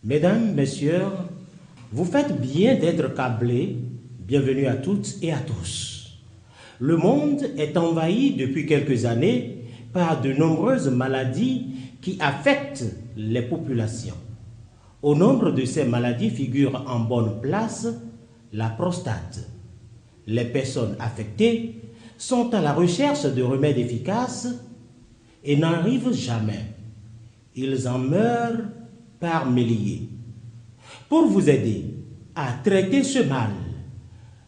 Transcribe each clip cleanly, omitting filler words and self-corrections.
Mesdames, Messieurs, vous faites bien d'être câblés. Bienvenue à toutes et à tous. Le monde est envahi depuis quelques années par de nombreuses maladies qui affectent les populations. Au nombre de ces maladies figure en bonne place la prostate. Les personnes affectées sont à la recherche de remèdes efficaces et n'arrivent jamais. Ils en meurent par milliers. Pour vous aider à traiter ce mal,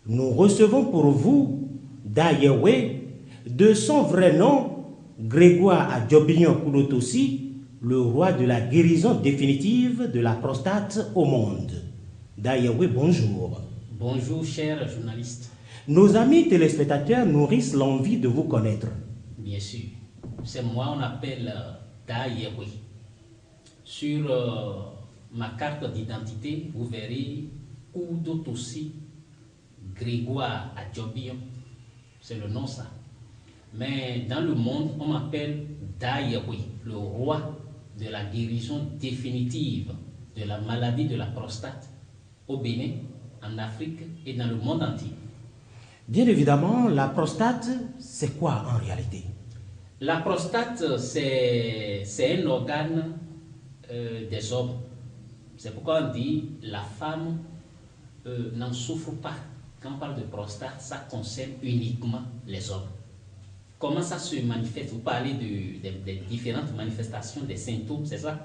nous recevons pour vous Dayewe, de son vrai nom, Grégoire Adjobignon Koulotossi, le roi de la guérison définitive de la prostate au monde. Dayewe, bonjour. Bonjour, chers journalistes. Nos amis téléspectateurs nourrissent l'envie de vous connaître. Bien sûr, c'est moi, on appelle Dayewe. Sur ma carte d'identité, vous verrez Koulotossi Grégoire Adjobignon. C'est le nom ça. Mais dans le monde, on m'appelle Dayewe, le roi de la guérison définitive de la maladie de la prostate au Bénin, en Afrique et dans le monde entier. Bien évidemment, la prostate, c'est quoi en réalité? La prostate, c'est un organe des hommes. C'est pourquoi on dit la femme n'en souffre pas. Quand on parle de prostate, ça concerne uniquement les hommes. Comment ça se manifeste? Vous parlez des différentes manifestations, des symptômes, c'est ça?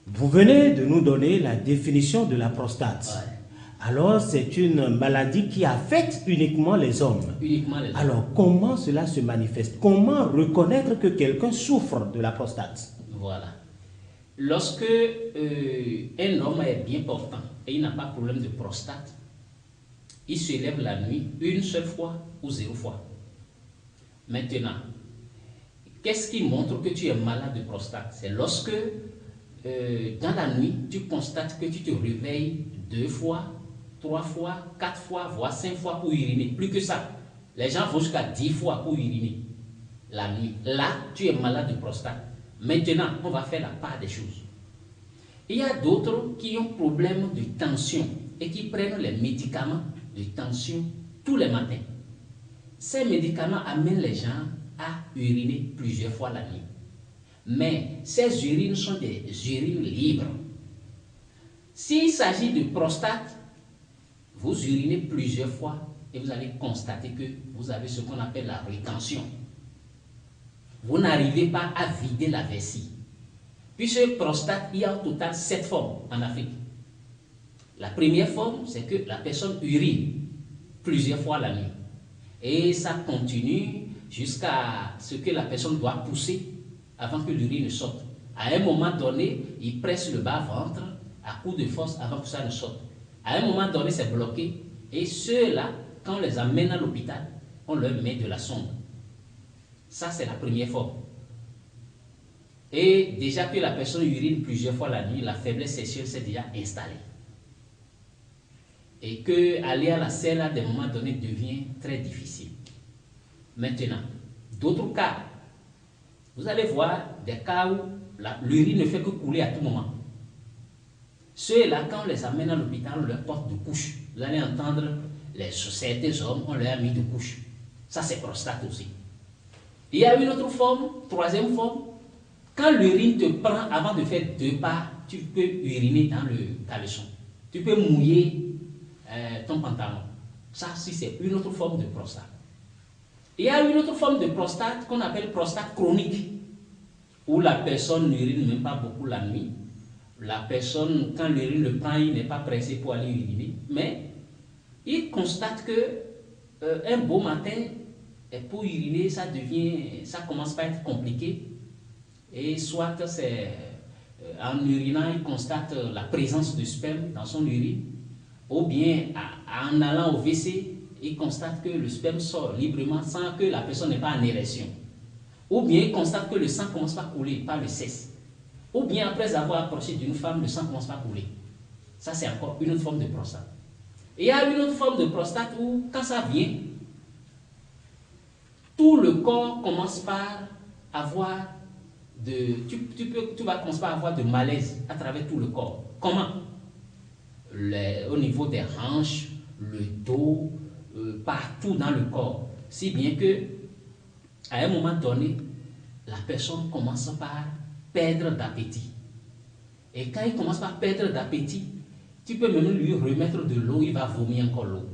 Vous venez de nous donner la définition de la prostate. Ouais. Alors, c'est une maladie qui affecte uniquement les hommes. Uniquement les hommes. Alors, comment cela se manifeste? Comment reconnaître que quelqu'un souffre de la prostate? Voilà. Lorsque un homme est bien portant et il n'a pas de problème de prostate, il se lève la nuit une seule fois ou 0 fois. Maintenant, qu'est-ce qui montre que tu es malade de prostate? C'est lorsque dans la nuit, tu constates que tu te réveilles 2 fois, 3 fois, 4 fois, voire 5 fois pour uriner. Plus que ça. Les gens vont jusqu'à 10 fois pour uriner la nuit. Là, tu es malade de prostate. Maintenant, on va faire la part des choses. Il y a d'autres qui ont problème de tension et qui prennent les médicaments de tension tous les matins. Ces médicaments amènent les gens à uriner plusieurs fois la nuit. Mais ces urines sont des urines libres. S'il s'agit de prostate, vous urinez plusieurs fois et vous allez constater que vous avez ce qu'on appelle la rétention. Vous n'arrivez pas à vider la vessie. Puisque prostate, il y a au total 7 formes en Afrique. La première forme, c'est que la personne urine plusieurs fois la nuit. Et ça continue jusqu'à ce que la personne doit pousser avant que l'urine ne sorte. À un moment donné, il presse le bas-ventre à coup de force avant que ça ne sorte. À un moment donné, c'est bloqué. Et ceux-là, quand on les amène à l'hôpital, on leur met de la sonde. Ça, c'est la première forme. Et déjà que la personne urine plusieurs fois la nuit, la faiblesse sexuelle s'est déjà installée. Et que aller à la selle à des moments donnés devient très difficile. Maintenant, d'autres cas, vous allez voir des cas où l'urine ne fait que couler à tout moment. Ceux-là, quand on les amène à l'hôpital, on leur porte de couches. Vous allez entendre certains hommes, on leur a mis de couches. Ça, c'est prostate aussi. Il y a une autre forme, troisième forme. Quand l'urine te prend avant de faire 2 pas, tu peux uriner dans le caleçon. Tu peux mouiller ton pantalon. Ça, si c'est une autre forme de prostate. Il y a une autre forme de prostate qu'on appelle prostate chronique, où la personne n'urine même pas beaucoup la nuit. La personne, quand l'urine le prend, il n'est pas pressé pour aller uriner. Mais il constate que un beau matin, pour uriner, ça commence à être compliqué. Et soit c'est en urinant, il constate la présence de sperme dans son urine, ou bien en allant au WC, il constate que le sperme sort librement sans que la personne n'ait pas en érection. Ou bien il constate que le sang commence pas à couler, pas le cesse. Ou bien après avoir approché d'une femme, le sang commence pas à couler. Ça, c'est encore une autre forme de prostate. Et il y a une autre forme de prostate où, quand ça vient, tout le corps commence par avoir tu vas commencer à avoir de malaise à travers tout le corps. Comment? Au niveau des hanches, le dos, partout dans le corps. Si bien que, à un moment donné, la personne commence par perdre d'appétit. Et quand il commence par perdre d'appétit, tu peux même lui remettre de l'eau, il va vomir encore l'eau.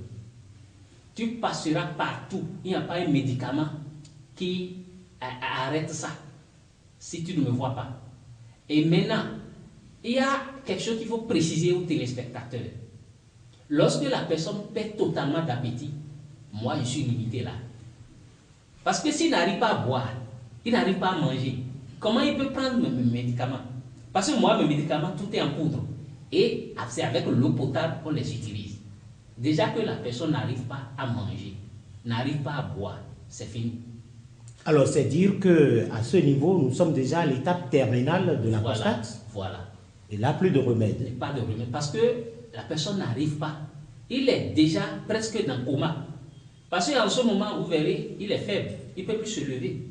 Tu passeras partout. Il n'y a pas un médicament qui arrête ça, si tu ne me vois pas. Et maintenant, il y a quelque chose qu'il faut préciser aux téléspectateurs. Lorsque la personne perd totalement d'appétit, moi je suis limité là. Parce que s'il n'arrive pas à boire, il n'arrive pas à manger, comment il peut prendre mes médicaments? Parce que moi, mes médicaments, tout est en poudre. Et c'est avec l'eau potable qu'on les utilise. Déjà que la personne n'arrive pas à manger, n'arrive pas à boire, c'est fini. Alors, c'est dire qu'à ce niveau, nous sommes déjà à l'étape terminale de la prostate. Voilà. Et là, plus de remède. Pas de remède. Parce que la personne n'arrive pas. Il est déjà presque dans le coma. Parce qu'en ce moment, vous verrez, il est faible. Il ne peut plus se lever.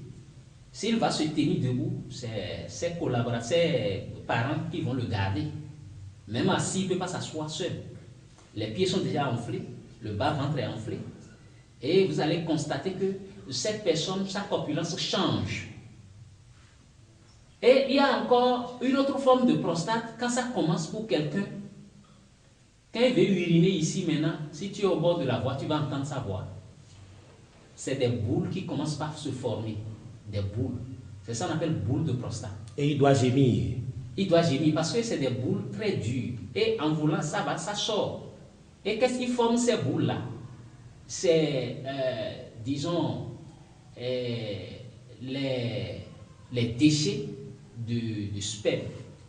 S'il va se tenir debout, c'est ses collaborateurs, ses parents qui vont le garder. Même assis, il ne peut pas s'asseoir seul. Les pieds sont déjà enflés, le bas-ventre est enflé. Et vous allez constater que cette personne, sa corpulence change. Et il y a encore une autre forme de prostate, quand ça commence pour quelqu'un. Quand il veut uriner ici maintenant, si tu es au bord de la voie, tu vas entendre sa voix. C'est des boules qui commencent par se former. Des boules. C'est ça qu'on appelle boule de prostate. Et il doit gémir. Il doit gémir parce que c'est des boules très dures. Et en voulant, ça sort. Et qu'est-ce qui forme ces boules-là? C'est, disons, les déchets de sperme.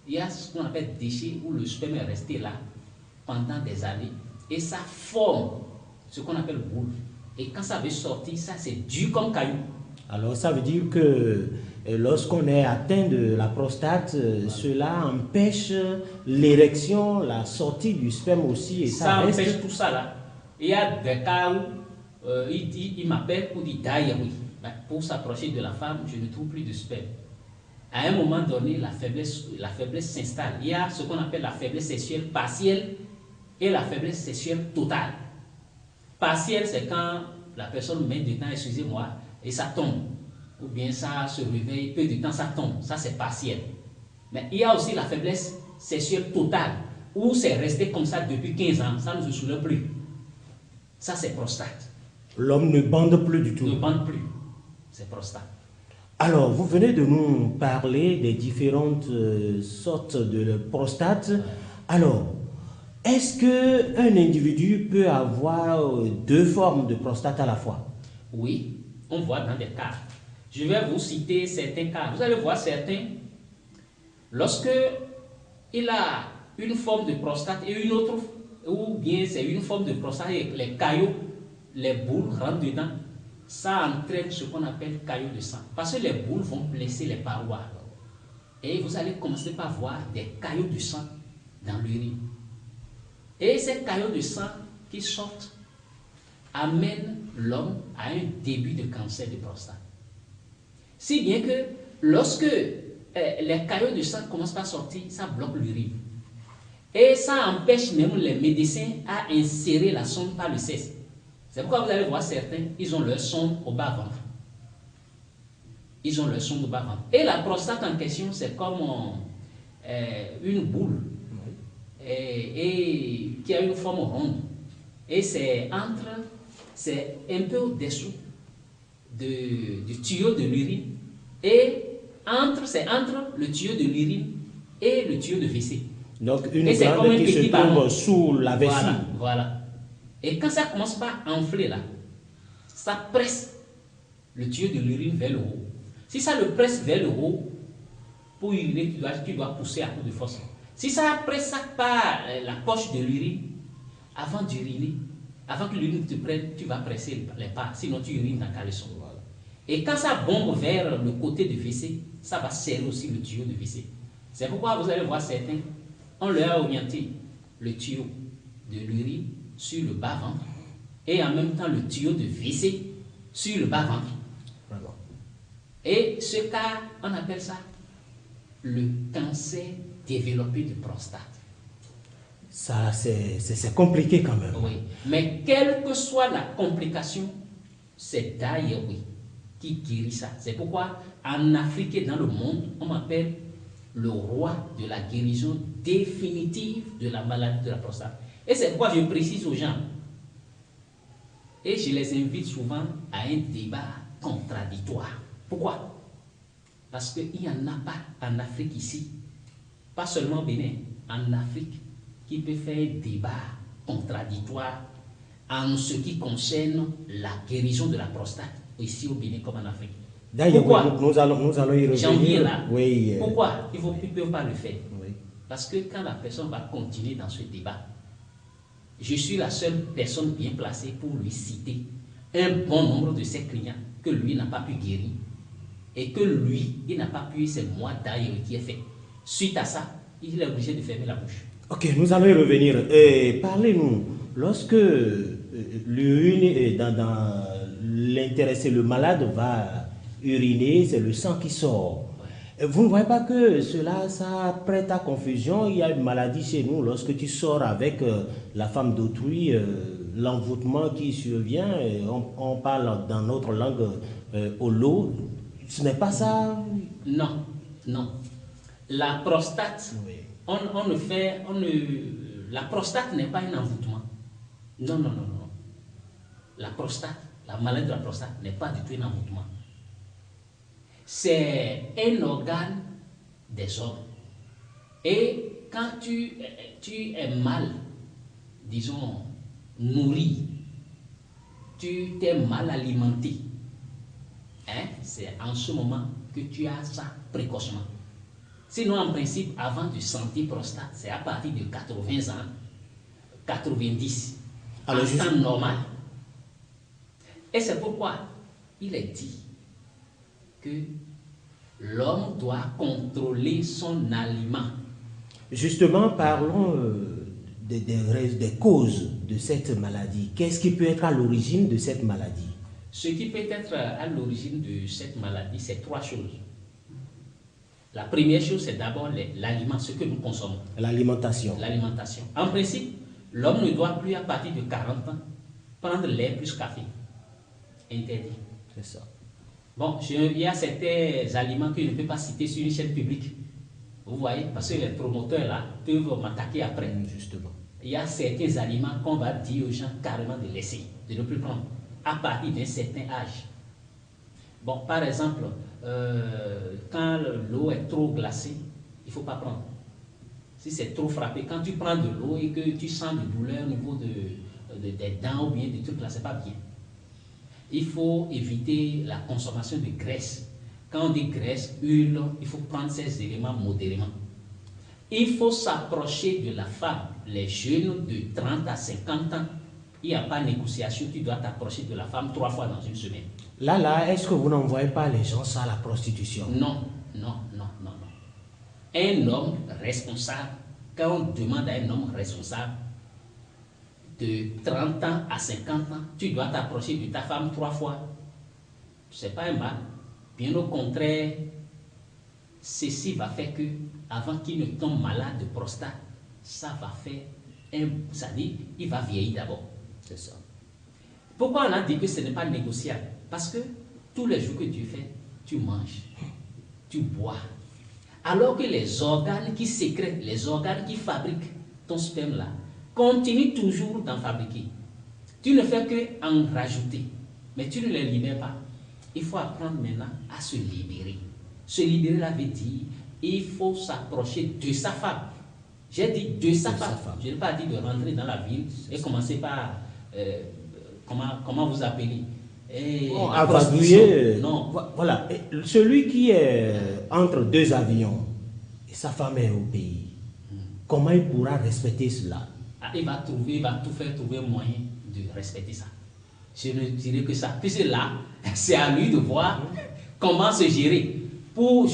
Il y a ce qu'on appelle déchets où le sperme est resté là pendant des années. Et ça forme ce qu'on appelle boule. Et quand ça veut sortir, ça c'est dur comme caillou. Alors ça veut dire que lorsqu'on est atteint de la prostate, cela empêche l'érection, la sortie du sperme aussi. Et ça empêche tout ça là. Il y a des cas où il m'appelle pour dire d'ailleurs oui. Pour s'approcher de la femme, je ne trouve plus de sperme. À un moment donné, la faiblesse s'installe. Il y a ce qu'on appelle la faiblesse sexuelle partielle et la faiblesse sexuelle totale. Partielle, c'est quand la personne met du temps, excusez-moi, et ça tombe. Ou bien ça se réveille, peu de temps, ça tombe. Ça, c'est partiel. Mais il y a aussi la faiblesse sexuelle totale, où c'est resté comme ça depuis 15 ans, ça ne se soulève plus. Ça, c'est prostate. L'homme ne bande plus du tout. Ne bande plus. C'est prostate. Alors, vous venez de nous parler des différentes sortes de prostate. Alors, est-ce qu'un individu peut avoir deux formes de prostate à la fois? Oui, on voit dans des cas. Je vais vous citer certains cas. Vous allez voir certains, lorsque il a une forme de prostate et une autre, ou bien c'est une forme de prostate et les caillots, les boules rentrent dedans, ça entraîne ce qu'on appelle caillots de sang. Parce que les boules vont blesser les parois. Et vous allez commencer par voir des caillots de sang dans l'urine. Et ces caillots de sang qui sortent amènent l'homme à un début de cancer de prostate. Si bien que lorsque les caillots de sang commencent à sortir, ça bloque l'urine. Et ça empêche même les médecins à insérer la sonde par le sexe. C'est pourquoi vous allez voir certains, ils ont leur sonde au bas-ventre. Ils ont leur sonde au bas-ventre. Et la prostate en question, c'est comme une boule. Et qui a une forme ronde. Et c'est un peu au-dessous du tuyau de l'urine. Et c'est entre le tuyau de l'urine et le tuyau de WC. Donc une glande qui se trouve sous la vessie. Voilà. Et quand ça commence par enfler là, ça presse le tuyau de l'urine vers le haut. Si ça le presse vers le haut, pour uriner, tu dois pousser à coup de force. Si ça presse ça par la poche de l'urine, avant d'uriner, avant que l'urine te prenne, tu vas presser les pas, sinon tu urines dans le caleçon. Voilà. Et quand ça bombe vers le côté du WC, ça va serrer aussi le tuyau de WC. C'est pourquoi vous allez voir certains, on leur a orienté le tuyau de l'urine sur le bas-ventre et en même temps le tuyau de WC sur le bas-ventre. Et ce cas, on appelle ça le cancer développé de prostate. Ça, c'est compliqué quand même. Oui, mais quelle que soit la complication, c'est d'ailleurs oui qui guérit ça. C'est pourquoi en Afrique et dans le monde, on m'appelle le roi de la guérison définitive de la maladie de la prostate. Et c'est pourquoi je précise aux gens, et je les invite souvent à un débat contradictoire. Pourquoi? Parce qu'il n'y en a pas en Afrique ici, pas seulement au Bénin, en Afrique, qui peut faire un débat contradictoire en ce qui concerne la guérison de la prostate, ici au Bénin comme en Afrique. D'ailleurs, pourquoi? Nous allons y revenir. J'en viens là. Oui, pourquoi ils ne peuvent pas le faire? Oui. Parce que quand la personne va continuer dans ce débat, je suis la seule personne bien placée pour lui citer un bon nombre de ses clients que lui n'a pas pu guérir et que lui, il n'a pas pu, c'est moi d'ailleurs qui ai fait. Suite à ça, il est obligé de fermer la bouche. Ok, nous allons y revenir. Parlez-nous, lorsque l'urine est dans l'intéressé, le malade va uriner, c'est le sang qui sort. Vous ne voyez pas que cela, ça prête à confusion? Il y a une maladie chez nous, lorsque tu sors avec la femme d'autrui, l'envoûtement qui survient, on parle dans notre langue au lot. Ce n'est pas ça? Non, non. La prostate, Oui. la prostate n'est pas un envoûtement. Non, non, non, non. La prostate, la maladie de la prostate n'est pas du tout un envoûtement. C'est un organe des hommes. Et quand tu es mal, disons, nourri, tu t'es mal alimenté, c'est en ce moment que tu as ça précocement. Sinon, en principe, avant de sentir prostate, c'est à partir de 80 ans, 90, alors, en temps normal. Et c'est pourquoi il est dit que l'homme doit contrôler son aliment. Justement, parlons des causes de cette maladie. Qu'est-ce qui peut être à l'origine de cette maladie? Ce qui peut être à l'origine de cette maladie, c'est trois choses. La première chose, c'est d'abord l'aliment, ce que nous consommons. L'alimentation. L'alimentation. En principe, l'homme ne doit plus, à partir de 40 ans, prendre lait plus café. Interdit. C'est ça. Bon, il y a certains aliments que je ne peux pas citer sur une chaîne publique. Vous voyez, parce que les promoteurs là peuvent m'attaquer après. Justement. Il y a certains aliments qu'on va dire aux gens carrément de laisser, de ne plus prendre, à partir d'un certain âge. Bon, par exemple, quand l'eau est trop glacée, il ne faut pas prendre. Si c'est trop frappé, quand tu prends de l'eau et que tu sens des douleurs au niveau des dents ou bien des trucs là, c'est pas bien. Il faut éviter la consommation de graisse. Quand on dit graisse, huile, il faut prendre ces éléments modérément. Il faut s'approcher de la femme. Les jeunes de 30 à 50 ans, il n'y a pas de négociation, tu dois t'approcher de la femme 3 fois dans une semaine. Là, est-ce que vous n'envoyez pas les gens à la prostitution? Non, non, non, non, non. Un homme responsable, quand on demande à un homme responsable de 30 ans à 50 ans, tu dois t'approcher de ta femme 3 fois. Ce n'est pas un mal. Bien au contraire, ceci va faire que, avant qu'il ne tombe malade de prostate, ça va faire ça dit, il va vieillir d'abord. C'est ça. Pourquoi on a dit que ce n'est pas négociable? Parce que tous les jours que tu fais, tu manges, tu bois. Alors que les organes qui sécrètent, les organes qui fabriquent ton sperme là, continuent toujours d'en fabriquer. Tu ne fais que en rajouter, mais tu ne les libères pas. Il faut apprendre maintenant à se libérer. Se libérer, là veut dire, il faut s'approcher de sa femme. J'ai dit de sa femme. Je n'ai pas dit de rentrer dans la ville et commencer par, comment vous appelez? Avadouiller. Non. Voilà. Et celui qui est entre deux avions et sa femme est au pays, comment il pourra respecter cela? Il va tout faire trouver un moyen de respecter ça. Je ne dirais que ça. Puisque là, c'est à lui de voir comment se gérer pour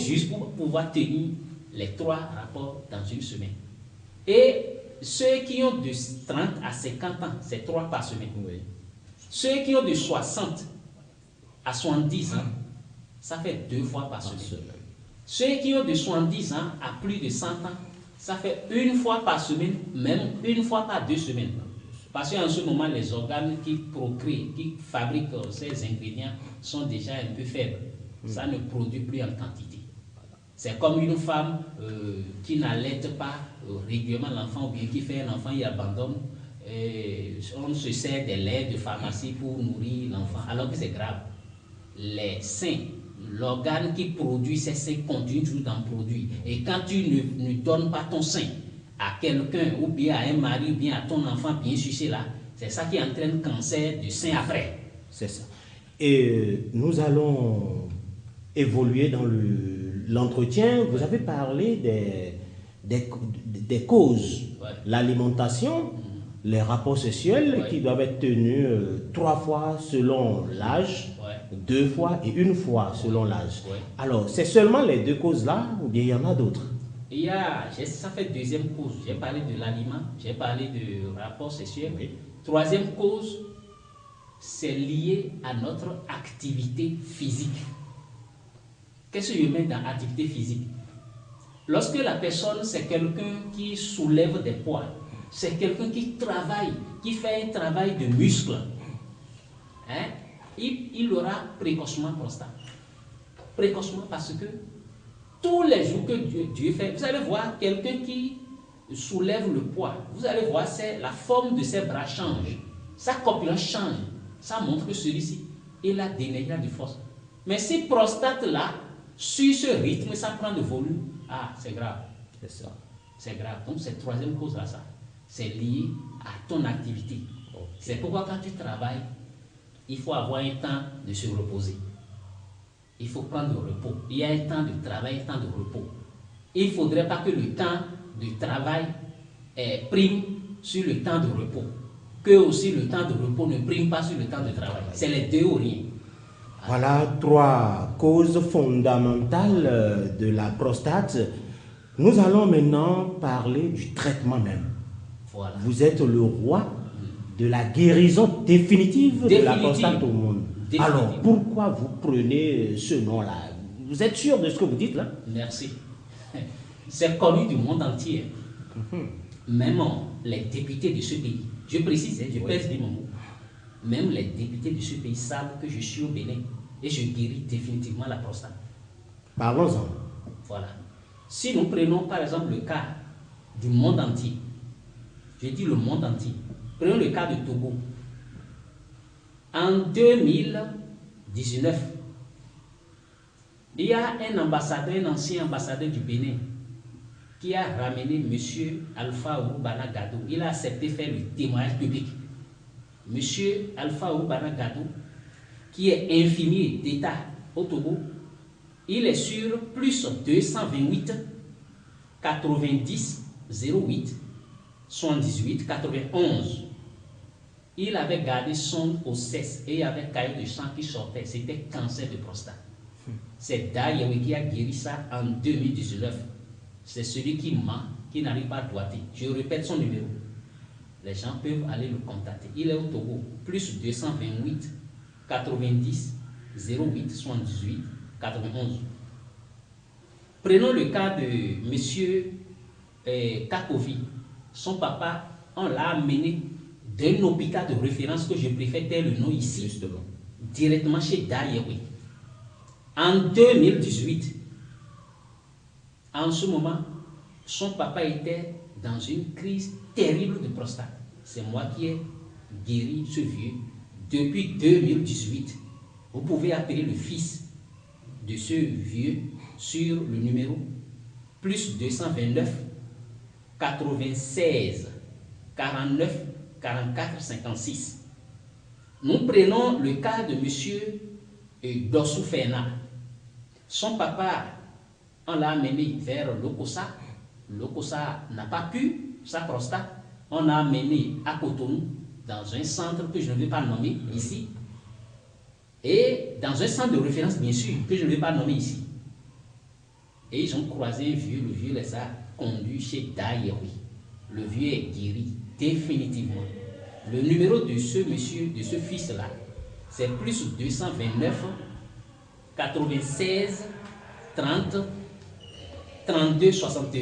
pouvoir tenir les 3 rapports dans une semaine. Et ceux qui ont de 30 à 50 ans, c'est 3 par semaine. Oui. Ceux qui ont de 60 à 70 ans, ça fait 2 fois par semaine. Ceux qui ont de 70 ans à plus de 100 ans, ça fait une fois par semaine, même une fois par 2 semaines. Parce qu'en ce moment, les organes qui procréent, qui fabriquent ces ingrédients sont déjà un peu faibles. Ça ne produit plus en quantité. C'est comme une femme qui n'allaite pas régulièrement l'enfant ou bien qui fait un enfant et abandonne. On se sert des laits de pharmacie pour nourrir l'enfant, alors que c'est grave. Les seins, l'organe qui produit ces seins continue toujours d'en produire. Et quand tu ne donnes pas ton sein à quelqu'un, ou bien à un mari, ou bien à ton enfant bien sucé là, c'est ça qui entraîne cancer du sein après. C'est ça. Et nous allons évoluer dans l'entretien. Vous avez parlé des causes. Ouais. L'alimentation, les rapports sexuels qui doivent être tenus 3 fois selon l'âge, 2 fois et 1 fois selon l'âge. Ouais. Alors, c'est seulement les 2 causes-là ou bien il y en a d'autres? Ça fait deuxième cause. J'ai parlé de l'aliment, j'ai parlé de rapport sexuel. Oui. Troisième cause, c'est lié à notre activité physique. Qu'est-ce que je mets dans activité physique? Lorsque la personne, c'est quelqu'un qui soulève des poids, c'est quelqu'un qui travaille, qui fait un travail de muscle, hein? Il aura précocement prostate. Précocement parce que tous les jours que Dieu fait, vous allez voir quelqu'un qui soulève le poids, vous allez voir la forme de ses bras change, sa corpulence change, ça montre que celui-ci, il a d'énergie, de force. Mais si prostate là, sur ce rythme, ça prend de volume, c'est grave. C'est ça. C'est grave. Donc c'est troisième cause là, ça. C'est lié à ton activité. Okay. C'est pourquoi quand tu travailles, il faut avoir un temps de se reposer. Il faut prendre le repos. Il y a un temps de travail, un temps de repos. Il ne faudrait pas que le temps de travail prime sur le temps de repos. Que aussi le temps de repos ne prime pas sur le temps de travail. C'est les deux ou rien. Voilà 3 causes fondamentales de la prostate. Nous allons maintenant parler du traitement même. Voilà. Vous êtes le roi de la guérison définitive de la prostate au monde. Alors, pourquoi vous prenez ce nom-là? Vous êtes sûr de ce que vous dites là? Merci. C'est connu du monde entier. Même les députés de ce pays, je précise, je pèse bien mon mot, même les députés de ce pays savent que je suis au Bénin et je guéris définitivement la prostate. Parlons-en. Voilà. Si nous prenons par exemple le cas du monde entier, je dis le monde entier, prenons le cas de Togo. En 2019, il y a un ambassadeur, un ancien ambassadeur du Bénin, qui a ramené M. Alpha Urubana Gado. Il a accepté de faire le témoignage public. M. Alpha Urubana Gado, qui est infirmier d'État au Togo, il est sur plus 228 90 08 78 91. Il avait gardé sonde au cesse et il y avait caillot de sang qui sortait. C'était cancer de prostate. C'est Dayewe qui a guéri ça en 2019. C'est celui qui ment, qui n'arrive pas à doiter. Je répète son numéro. Les gens peuvent aller le contacter. Il est au Togo. Plus 228 90 08 78 91. Prenons le cas de monsieur Kakovi. Son papa, on l'a amené d'un hôpital de référence que je préfère taire le nom ici, justement, directement chez Dayewe. En 2018, en ce moment, son papa était dans une crise terrible de prostate. C'est moi qui ai guéri ce vieux depuis 2018. Vous pouvez appeler le fils de ce vieux sur le numéro plus 229 96 49 44 56. Nous prenons le cas de monsieur Dossou Fena. Son papa, on l'a amené vers Lokossa. Lokossa n'a pas pu sa prostate. On l'a amené à Cotonou, dans un centre que je ne vais pas nommer ici. Et dans un centre de référence, bien sûr, que je ne vais pas nommer ici. Et ils ont croisé un vieux, le vieux les a conduits chez Dayewe. Le vieux est guéri, définitivement. Le numéro de ce monsieur, de ce fils-là, c'est plus 229 96 30 32 61.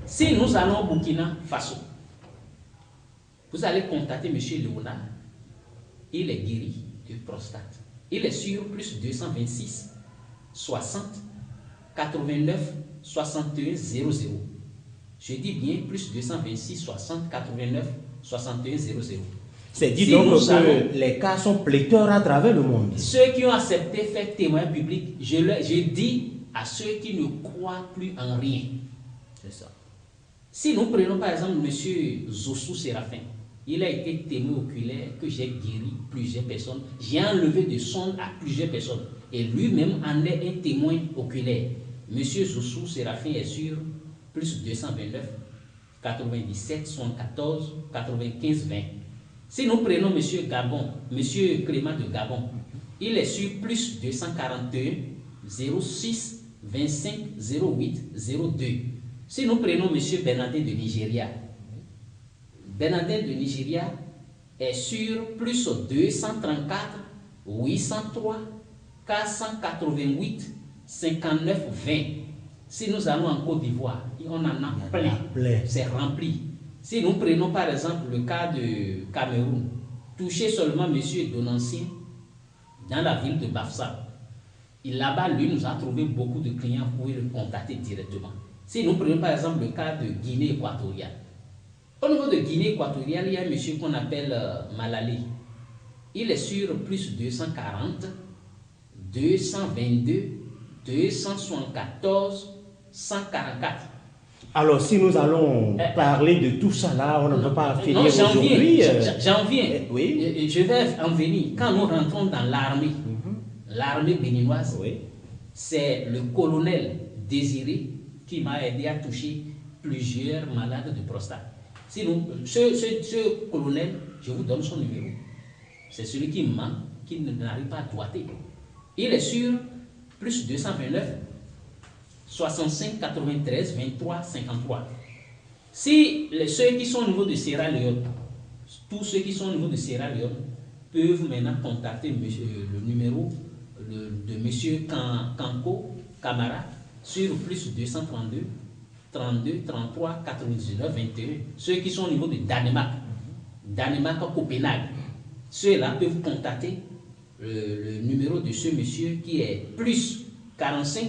Si nous allons au Burkina Faso, vous allez contacter M. Léonard. Il est guéri de prostate. Il est sur plus 226 60 89 61 00. Je dis bien plus 226 60 89 61 00. C'est dit donc que les cas sont pléthores à travers le monde. Ceux qui ont accepté faire témoin public, je dis à ceux qui ne croient plus en rien. C'est ça. Si nous prenons par exemple M. Zossou Séraphin, il a été témoin oculaire que j'ai guéri plusieurs personnes. J'ai enlevé des sondes à plusieurs personnes. Et lui-même en est un témoin oculaire. M. Zossou Séraphin est sur plus 229, 97, 74, 95, 20. Si nous prenons M. Gabon, M. Clément de Gabon, il est sur plus 241, 06, 25, 08, 02. Si nous prenons M. Bernardin de Nigeria, Bernardin de Nigeria est sur plus 234, 803, 488, 59, 20. Si nous allons en Côte d'Ivoire, on en a plein, c'est rempli. Si nous prenons par exemple le cas de Cameroun, touché seulement M. Donancien dans la ville de Bafsa, là-bas, lui, nous a trouvé beaucoup de clients pour le contacter directement. Si nous prenons par exemple le cas de Guinée équatoriale, au niveau de Guinée équatoriale, il y a un monsieur qu'on appelle Malali. Il est sur plus 240, 222, 274, 144. Alors, si nous allons parler de tout ça là, on ne va pas finir aujourd'hui. J'en viens. Oui. Je vais en venir. Quand nous rentrons dans l'armée, l'armée béninoise, c'est le colonel Désiré qui m'a aidé à toucher plusieurs malades de prostate. Sinon, ce colonel, je vous donne son numéro. C'est celui qui manque, qui n'arrive pas à doiter. Il est sur plus 229, 65, 93, 23, 53. Si ceux qui sont au niveau de Sierra Leone, tous ceux qui sont au niveau de Sierra Leone peuvent maintenant contacter le numéro de M. Kanko Kamara sur plus 232, 32, 33, 99, 21. Ceux qui sont au niveau de Danemark, Copenhague, ceux-là peuvent contacter le numéro de ce monsieur qui est plus 45,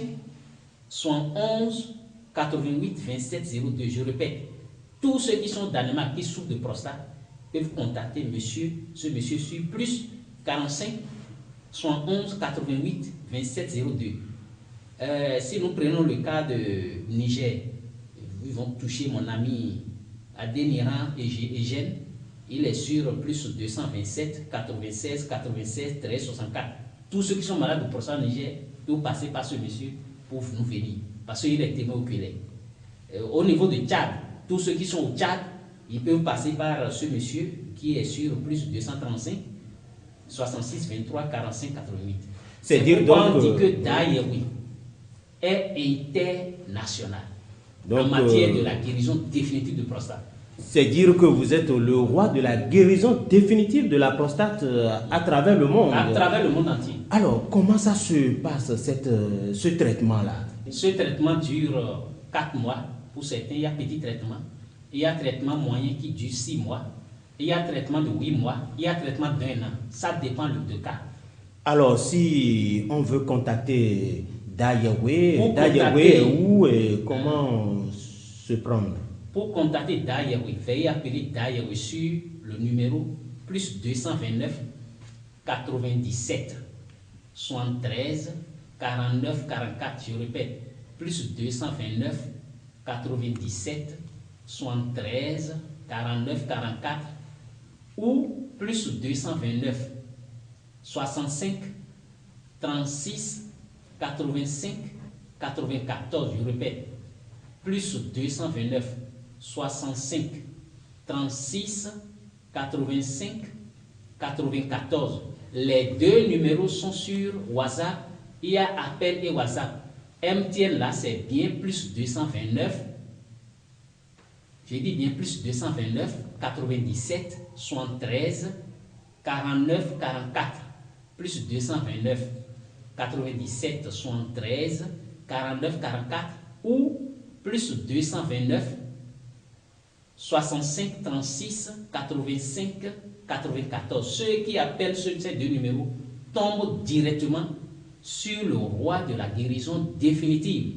71, 88, 27, 02. Je répète, tous ceux qui sont au Danemark, qui souffrent de prostate, peuvent contacter ce monsieur sur plus 45, 71, 88, 27, 02. Si nous prenons le cas de Niger, ils vont toucher mon ami Adéniran Eugène. Il est sur plus 227, 96, 96, 13, 64. Tous ceux qui sont malades de prostate au Niger peuvent passer par ce monsieur pour nous venir, parce qu'il est témoin oculaire. Au niveau de Tchad, tous ceux qui sont au Tchad, ils peuvent passer par ce monsieur qui est sur plus 235, 66, 23, 45, 88. C'est dire donc on dit que Daïewi est international en matière de la guérison définitive de prostate. C'est dire que vous êtes le roi de la guérison définitive de la prostate à travers le monde. À travers le monde entier. Alors, comment ça se passe, ce traitement-là? Ce traitement dure 4 mois. Pour certains, il y a petit traitement. Il y a traitement moyen qui dure 6 mois. Il y a traitement de 8 mois. Il y a traitement d'1 an. Ça dépend de cas. Alors, si on veut contacter Daïewi, où et comment se prendre? Pour contacter Daïewi, veuillez appeler Daïewi sur le numéro plus 229 97 73 49 44. Je répète, plus 229 97 73 49 44 ou plus 229 65 36 85 94. Je répète, plus 229 65 36 85 94. Les deux numéros sont sur WhatsApp. Il y a appel et WhatsApp. MTN là, c'est bien plus 229. J'ai dit bien plus 229 97 73 49 44. Plus 229 97 73 49 44 ou plus 229 65 36 85 94. Ceux qui appellent ces deux numéros tombent directement sur le roi de la guérison définitive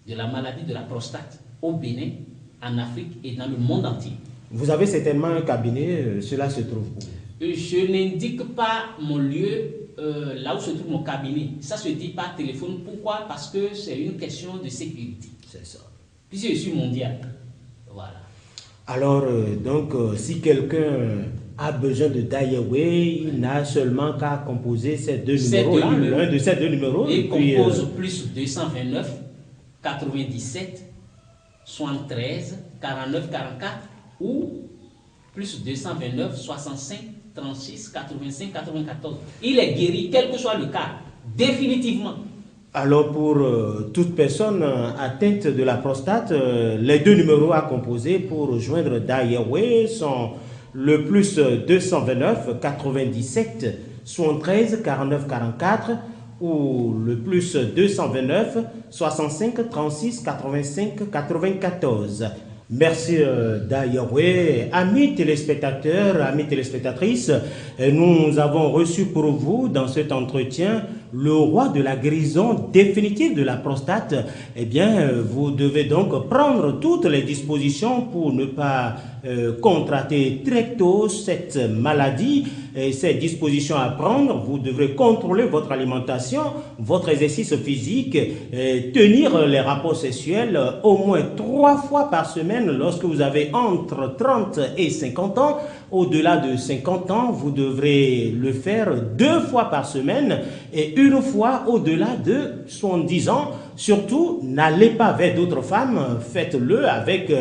de la maladie de la prostate au Bénin, en Afrique et dans le monde entier. Vous avez certainement un cabinet, cela se trouve où? Je n'indique pas mon lieu, là où se trouve mon cabinet. Ça se dit par téléphone. Pourquoi? Parce que c'est une question de sécurité. C'est ça. Puisque je suis mondial. Voilà. Alors, si quelqu'un a besoin de Dayaway, il n'a seulement qu'à composer ces deux numéros-là, l'un de ces deux numéros. Et compose plus 229 97 73 49 44 ou plus 229 65 36 85 94. Il est guéri, quel que soit le cas, définitivement. Alors pour toute personne atteinte de la prostate, les deux numéros à composer pour rejoindre Dayaway sont le plus 229 97 73 49 44 ou le plus 229 65 36 85 94. Merci Dayaway. Amis téléspectateurs, amis téléspectatrices, nous avons reçu pour vous dans cet entretien le roi de la guérison définitive de la prostate. Eh bien, vous devez donc prendre toutes les dispositions pour ne pas contracter très tôt cette maladie. Et ces dispositions à prendre, vous devrez contrôler votre alimentation, votre exercice physique, tenir les rapports sexuels au moins 3 fois par semaine lorsque vous avez entre 30 et 50 ans. Au-delà de 50 ans, vous devrez le faire 2 fois par semaine et 1 fois au-delà de 70 ans. Surtout, n'allez pas vers d'autres femmes, faites-le avec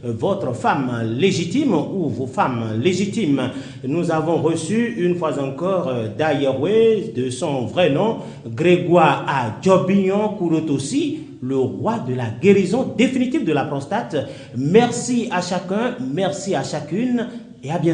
votre femme légitime ou vos femmes légitimes. Nous avons reçu une fois encore Dayaway, de son vrai nom, Grégoire Adjobignon Kourotossi, le roi de la guérison définitive de la prostate. Merci à chacun, merci à chacune et à bientôt.